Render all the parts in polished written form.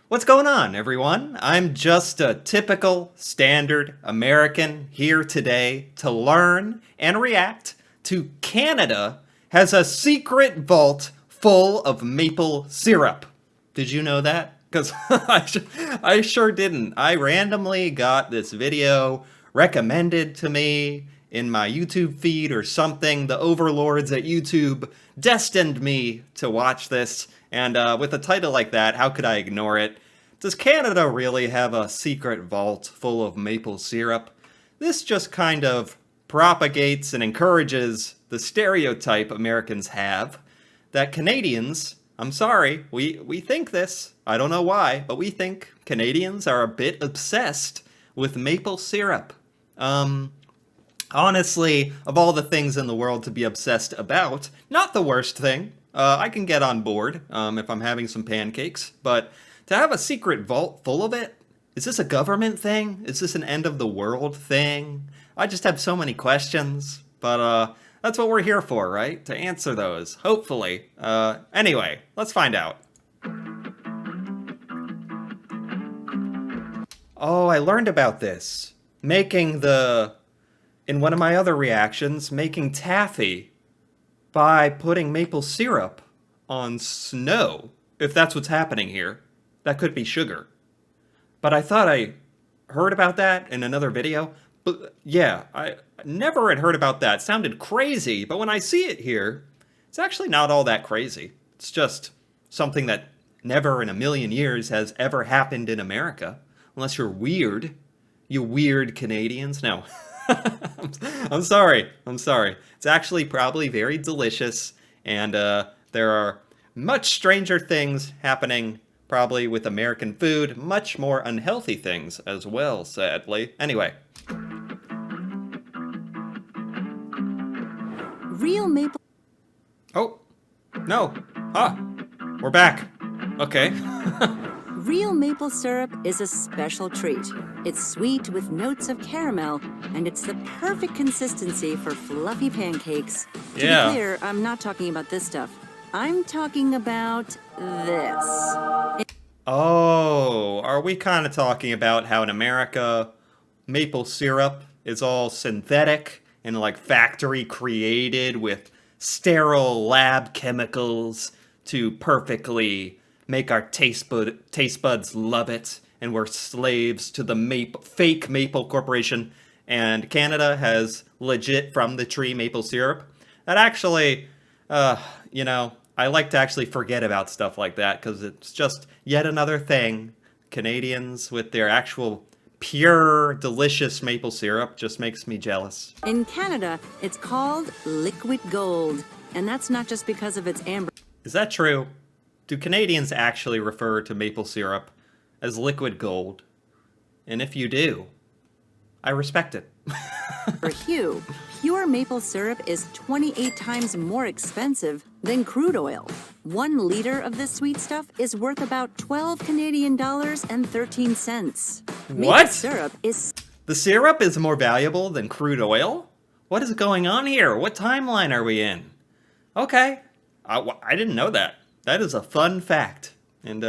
What's going on, everyone? I'm just a typical, standard American here today to learn and react to Canada has a secret vault full of maple syrup. Did you know that? Because I sure didn't. I randomly got this video recommended to me in my YouTube feed or something. The overlords at YouTube destined me to watch this, and with a title like that, how could I ignore it? Does Canada really have a secret vault full of maple syrup? This just kind of propagates and encourages the stereotype Americans have that Canadians, I'm sorry, we think this, I don't know why, but we think Canadians are a bit obsessed with maple syrup. Honestly, of all the things in the world to be obsessed about, not the worst thing. I can get on board if I'm having some pancakes, but to have a secret vault full of it? Is this a government thing? Is this an end of the world thing? I just have so many questions, but that's what we're here for, right? To answer those, hopefully. Anyway, let's find out. Oh, I learned about this. In one of my other reactions, making taffy by putting maple syrup on snow, if that's what's happening here. That could be sugar. But I thought I heard about that in another video. But yeah, I never had heard about that. It sounded crazy, but when I see it here, it's actually not all that crazy. It's just something that never in a million years has ever happened in America. Unless you're weird. You weird Canadians. No. I'm sorry. It's actually probably very delicious, and there are much stranger things happening probably with American food, much more unhealthy things as well, sadly. Anyway. Real maple... Oh, no. We're back. Okay. Real maple syrup is a special treat. It's sweet with notes of caramel, and it's the perfect consistency for fluffy pancakes. To be clear, I'm not talking about this stuff. I'm talking about this. Oh, are we kind of talking about how in America maple syrup is all synthetic and like factory created with sterile lab chemicals to perfectly make our taste buds love it, and we're slaves to the fake maple corporation, and Canada has legit from the tree maple syrup? That actually, I like to actually forget about stuff like that because it's just yet another thing. Canadians with their actual pure, delicious maple syrup just makes me jealous. In Canada, it's called liquid gold, and that's not just because of its amber. Is that true? Do Canadians actually refer to maple syrup as liquid gold? And if you do, I respect it. For hue, pure maple syrup is 28 times more expensive than crude oil. 1 liter of this sweet stuff is worth about 12 Canadian dollars and 13 cents. What? Syrup is... The syrup is more valuable than crude oil? What is going on here? What timeline are we in? Okay. I didn't know that. That is a fun fact. And,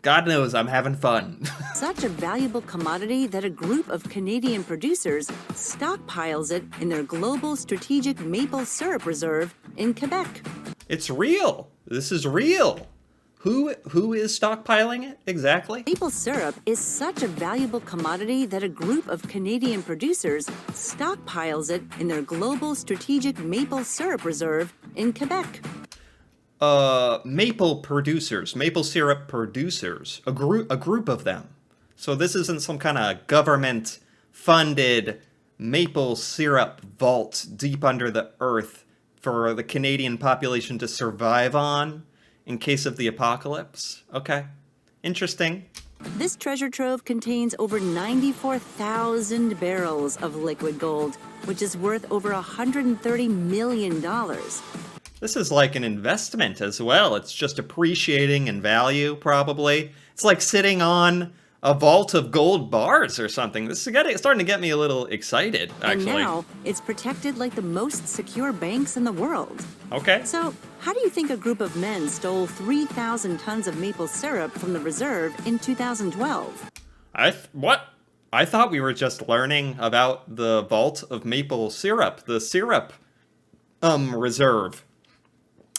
God knows I'm having fun. Such a valuable commodity that a group of Canadian producers stockpiles it in their global strategic maple syrup reserve in Quebec. It's real. This is real. Who is stockpiling it exactly? Maple syrup is such a valuable commodity that a group of Canadian producers stockpiles it in their global strategic maple syrup reserve in Quebec. Maple syrup producers, a group of them. So this isn't some kind of government-funded maple syrup vault deep under the earth for the Canadian population to survive on in case of the apocalypse. Okay, interesting. This treasure trove contains over 94,000 barrels of liquid gold, which is worth over $130 million. This is like an investment as well. It's just appreciating in value, probably. It's like sitting on a vault of gold bars or something. This is starting to get me a little excited, actually. And now it's protected like the most secure banks in the world. Okay. So, how do you think a group of men stole 3,000 tons of maple syrup from the reserve in 2012? What? I thought we were just learning about the vault of maple syrup, the syrup reserve.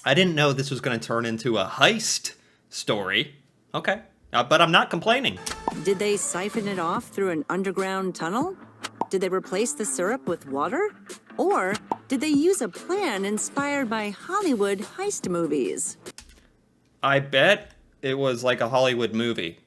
I didn't know this was going to turn into a heist story. Okay. But I'm not complaining. Did they siphon it off through an underground tunnel? Did they replace the syrup with water? Or did they use a plan inspired by Hollywood heist movies? I bet it was like a Hollywood movie.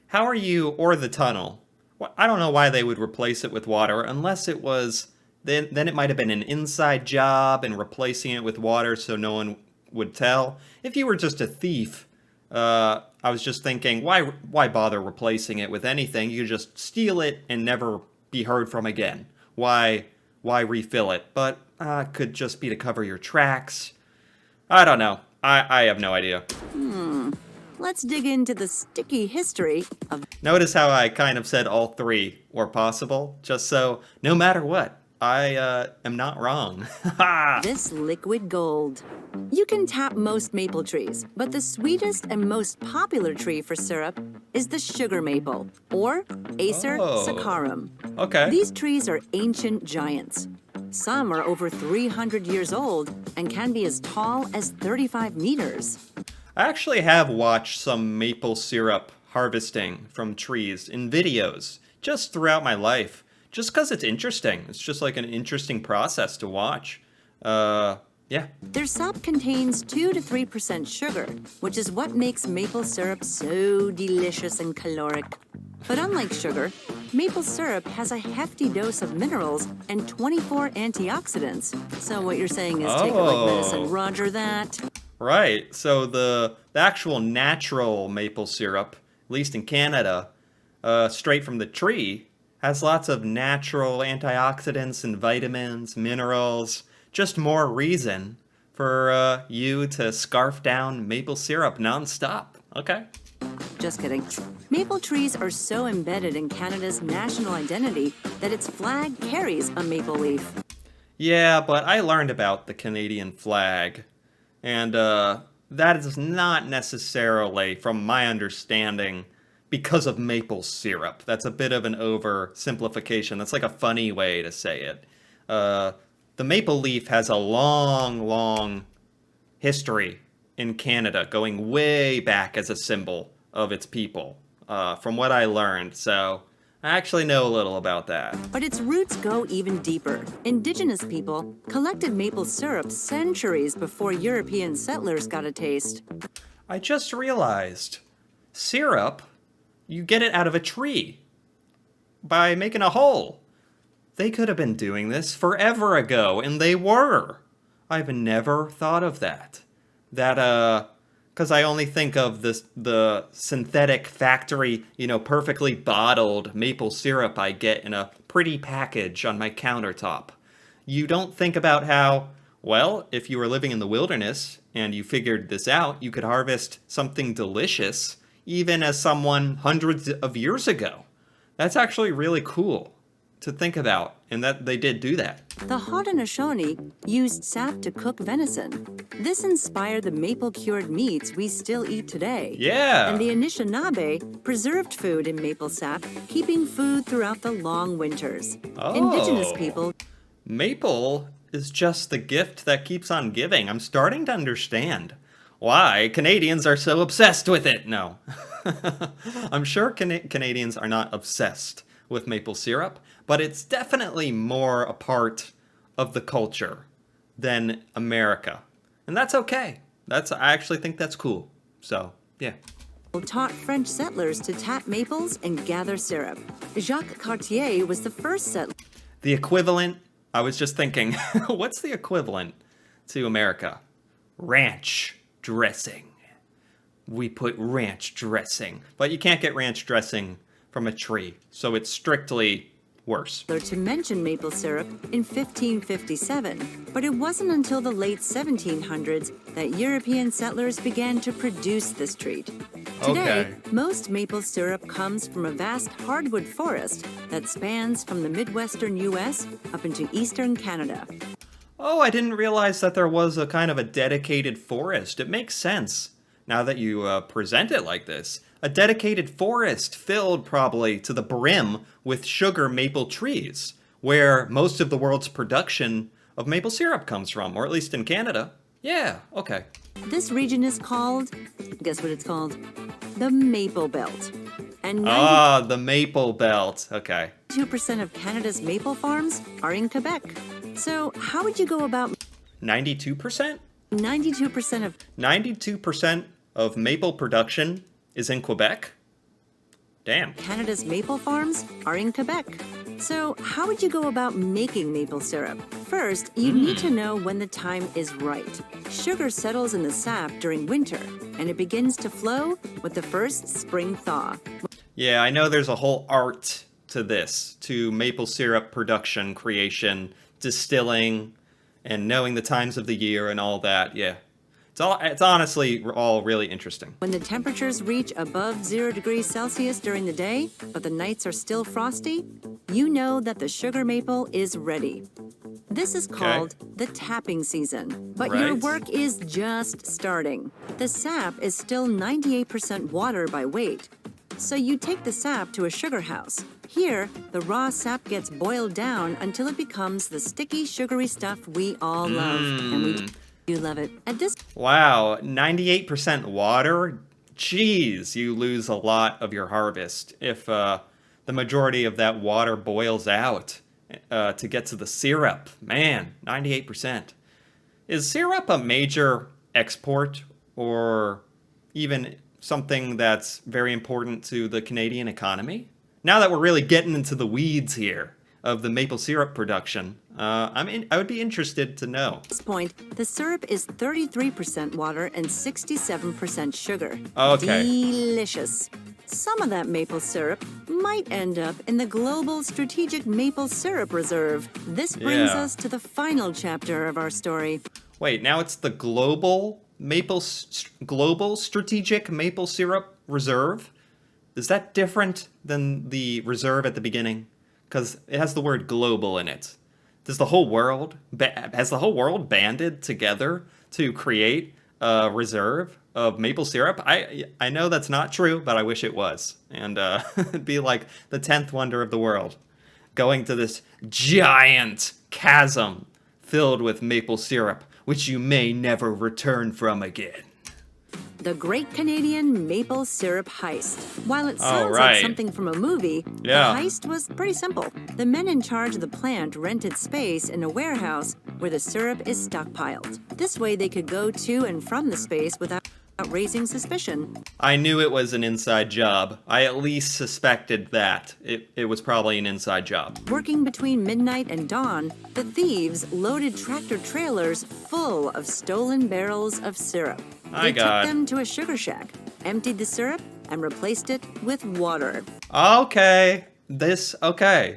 How are you, or the tunnel? Well, I don't know why they would replace it with water, unless it was, then it might have been an inside job and replacing it with water so no one would tell. If you were just a thief, I was just thinking, why bother replacing it with anything? You could just steal it and never be heard from again. Why refill it? But could just be to cover your tracks. I don't know. I have no idea. Let's dig into the sticky history of... Notice how I kind of said all three were possible, just so no matter what, I am not wrong. this liquid gold. You can tap most maple trees, but the sweetest and most popular tree for syrup is the sugar maple, or Acer saccharum. Okay. These trees are ancient giants. Some are over 300 years old and can be as tall as 35 meters. I actually have watched some maple syrup harvesting from trees in videos just throughout my life, just because it's interesting. It's just like an interesting process to watch. Yeah. Their sap contains 2 to 3% sugar, which is what makes maple syrup so delicious and caloric. But unlike sugar, maple syrup has a hefty dose of minerals and 24 antioxidants. So what you're saying is take it like medicine, roger that. Right, so the actual natural maple syrup, at least in Canada, straight from the tree, has lots of natural antioxidants and vitamins, minerals, just more reason for you to scarf down maple syrup nonstop. Okay. Just kidding. Maple trees are so embedded in Canada's national identity that its flag carries a maple leaf. Yeah, but I learned about the Canadian flag. And that is not necessarily, from my understanding, because of maple syrup. That's a bit of an oversimplification. That's like a funny way to say it. The maple leaf has a long, long history in Canada, going way back as a symbol of its people, from what I learned. So I actually know a little about that. But its roots go even deeper. Indigenous people collected maple syrup centuries before European settlers got a taste. I just realized, syrup, you get it out of a tree by making a hole. They could have been doing this forever ago, and they were. I've never thought of that. Because I only think of the synthetic factory, perfectly bottled maple syrup I get in a pretty package on my countertop. You don't think about how, well, if you were living in the wilderness and you figured this out, you could harvest something delicious, even as someone hundreds of years ago. That's actually really cool to think about, and that they did do that. The Haudenosaunee used sap to cook venison. This inspired the maple-cured meats we still eat today. Yeah. And the Anishinaabe preserved food in maple sap, keeping food throughout the long winters. Indigenous people... Maple is just the gift that keeps on giving. I'm starting to understand why Canadians are so obsessed with it. No. I'm sure Canadians are not obsessed with maple syrup, but it's definitely more a part of the culture than America. And that's okay. I actually think that's cool. So, yeah. Taught French settlers to tap maples and gather syrup. Jacques Cartier was the first settler. The equivalent, I was just thinking, what's the equivalent to America? Ranch dressing. We put ranch dressing. But you can't get ranch dressing from a tree. So it's strictly worse. To mention maple syrup in 1557, but it wasn't until the late 1700s that European settlers began to produce this treat. Today, most maple syrup comes from a vast hardwood forest that spans from the Midwestern U.S. up into eastern Canada. Oh, I didn't realize that there was a kind of a dedicated forest. It makes sense now that you present it like this. A dedicated forest filled probably to the brim with sugar maple trees, where most of the world's production of maple syrup comes from, or at least in Canada. Yeah, okay. This region is called, guess what it's called? The Maple Belt. And the Maple Belt. Okay. 92% of Canada's maple farms are in Quebec. So how would you go about 92%? 92% 92% of maple production is in Quebec? Damn. Canada's maple farms are in Quebec. So how would you go about making maple syrup? First, you need to know when the time is right. Sugar settles in the sap during winter, and it begins to flow with the first spring thaw. Yeah, I know there's a whole art to this, to maple syrup production, creation, distilling, and knowing the times of the year and all that. Yeah. It's honestly all really interesting. When the temperatures reach above 0 degrees Celsius during the day, but the nights are still frosty, you know that the sugar maple is ready. This is called the tapping season, but your work is just starting. The sap is still 98% water by weight. So you take the sap to a sugar house. Here, the raw sap gets boiled down until it becomes the sticky, sugary stuff we all love. And we do love it. At this Wow, 98% water? Jeez, you lose a lot of your harvest if the majority of that water boils out to get to the syrup. Man, 98%. Is syrup a major export or even something that's very important to the Canadian economy? Now that we're really getting into the weeds here of the maple syrup production, I would be interested to know. At this point, the syrup is 33% water and 67% sugar. Okay. Delicious. Some of that maple syrup might end up in the Global Strategic Maple Syrup Reserve. This brings us to the final chapter of our story. Wait, now it's the Global Strategic Maple Syrup Reserve? Is that different than the reserve at the beginning? Because it has the word global in it. Has the whole world banded together to create a reserve of maple syrup? I know that's not true, but I wish it was. And it'd be like the 10th wonder of the world, going to this giant chasm filled with maple syrup, which you may never return from again. The Great Canadian Maple Syrup Heist. While it sounds like something from a movie, the heist was pretty simple. The men in charge of the plant rented space in a warehouse where the syrup is stockpiled. This way they could go to and from the space without raising suspicion. I knew it was an inside job. I at least suspected that. It was probably an inside job. Working between midnight and dawn, the thieves loaded tractor trailers full of stolen barrels of syrup. They took them to a sugar shack, emptied the syrup, and replaced it with water. Okay.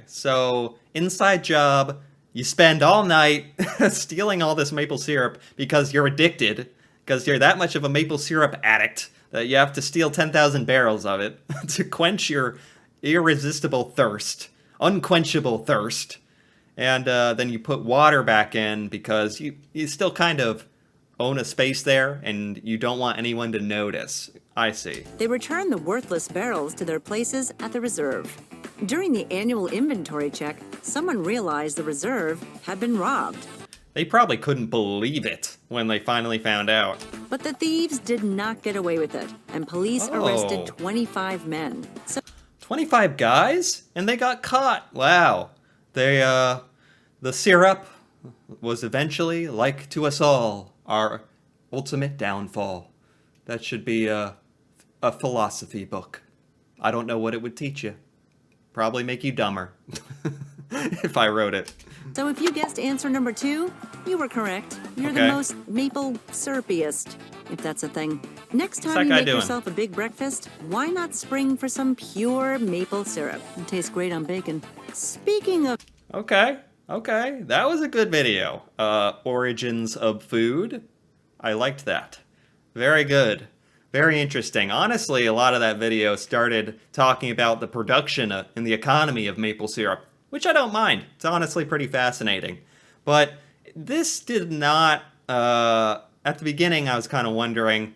So, inside job, you spend all night stealing all this maple syrup because you're addicted, because you're that much of a maple syrup addict that you have to steal 10,000 barrels of it to quench your irresistible thirst, unquenchable thirst. And then you put water back in because you still kind of own a space there, and you don't want anyone to notice. I see. They return the worthless barrels to their places at the reserve. During the annual inventory check, someone realized the reserve had been robbed. They probably couldn't believe it when they finally found out. But the thieves did not get away with it, and police arrested 25 men. 25 guys? And they got caught. Wow. The syrup was eventually, like to us all, our ultimate downfall. That should be a philosophy book. I don't know what it would teach you. Probably make you dumber if I wrote it. So if you guessed answer number 2, you were correct. You're the most maple syrupiest. if that's a thing. Next What's time that you guy make doing? yourself a big breakfast, why not spring for some pure maple syrup? It tastes great on bacon. Speaking of... Okay, okay, that was a good video. Origins of food. I liked that. Very good. Very interesting. Honestly, a lot of that video started talking about the production and the economy of maple syrup, which I don't mind. It's honestly pretty fascinating. But this did not, at the beginning I was kind of wondering,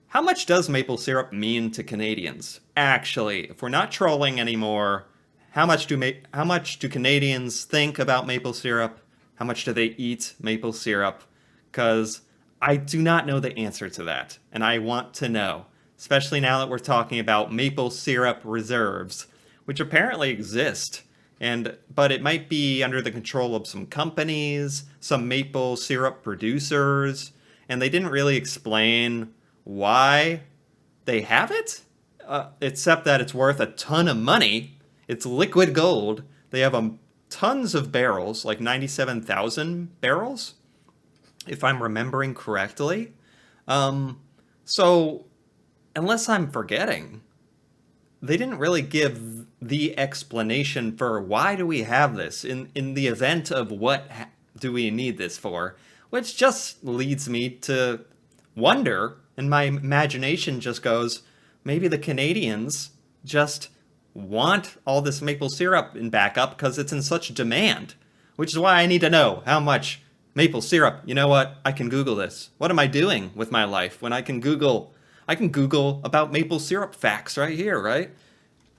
how much does maple syrup mean to Canadians? Actually, if we're not trolling anymore, how much do Canadians think about maple syrup? How much do they eat maple syrup? Because I do not know the answer to that, and I want to know, especially now that we're talking about maple syrup reserves, which apparently exist. But it might be under the control of some companies, some maple syrup producers, and they didn't really explain why they have it, except that it's worth a ton of money. It's liquid gold. They have tons of barrels, like 97,000 barrels, if I'm remembering correctly. So, unless I'm forgetting, they didn't really give the explanation for why do we have this in the event of what do we need this for, which just leads me to wonder, and my imagination just goes, maybe the Canadians just want all this maple syrup in backup because it's in such demand, which is why I need to know how much maple syrup. You know what? I can Google this. What am I doing with my life when I can Google about maple syrup facts right here, right?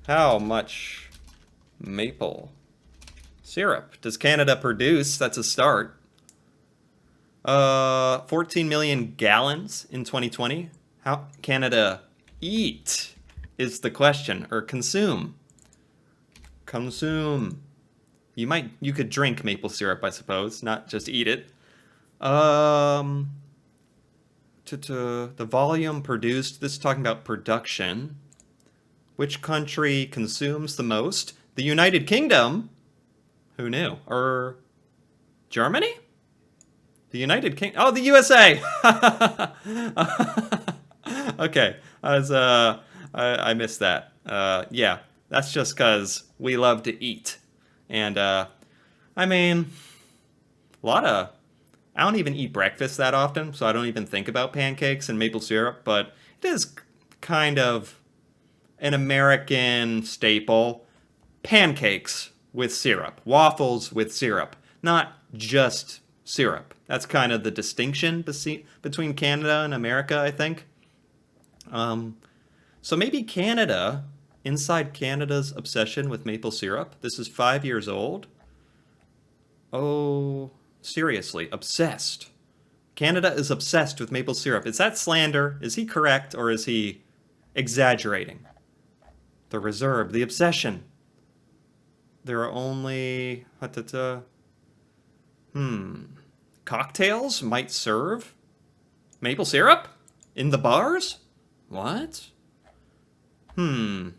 How much maple syrup does Canada produce? That's a start. 14 million gallons in 2020. How Canada eat is the question, or consume. Consume. You could drink maple syrup, I suppose, not just eat it. The volume produced, this is talking about production. Which country consumes the most? The United Kingdom? Who knew? Or Germany? The United Kingdom? Oh, the USA! Okay, I missed that. Yeah, that's just because we love to eat. And, I mean, I don't even eat breakfast that often, so I don't even think about pancakes and maple syrup, but it is kind of an American staple. Pancakes with syrup. Waffles with syrup. Not just syrup. That's kind of the distinction between Canada and America, I think. So maybe Canada, inside Canada's obsession with maple syrup, this is 5 years old. Oh, seriously, obsessed. Canada is obsessed with maple syrup. Is that slander? Is he correct, or is he exaggerating? The reserve, the obsession. There are only... Cocktails might serve maple syrup? In the bars? What? I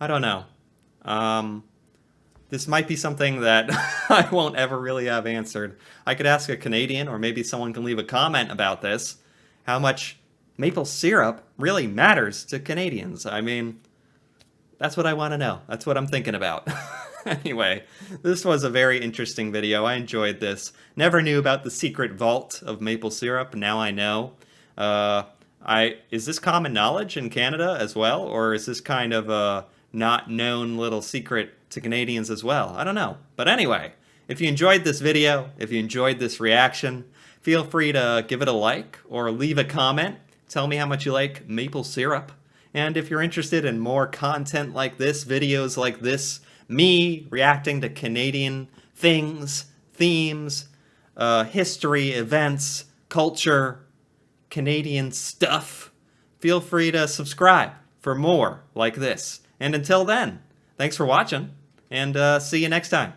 don't know. This might be something that I won't ever really have answered. I could ask a Canadian, or maybe someone can leave a comment about this, how much maple syrup really matters to Canadians. I mean, that's what I want to know. That's what I'm thinking about. Anyway, this was a very interesting video. I enjoyed this. Never knew about the secret vault of maple syrup. Now I know. Is this common knowledge in Canada as well? Or is this kind of a not known little secret to Canadians as well? I don't know. But anyway, if you enjoyed this video, if you enjoyed this reaction, feel free to give it a like or leave a comment. Tell me how much you like maple syrup. And if you're interested in more content like this, videos like this, me reacting to Canadian things, themes, history, events, culture, Canadian stuff, feel free to subscribe for more like this. And until then, thanks for watching, and see you next time.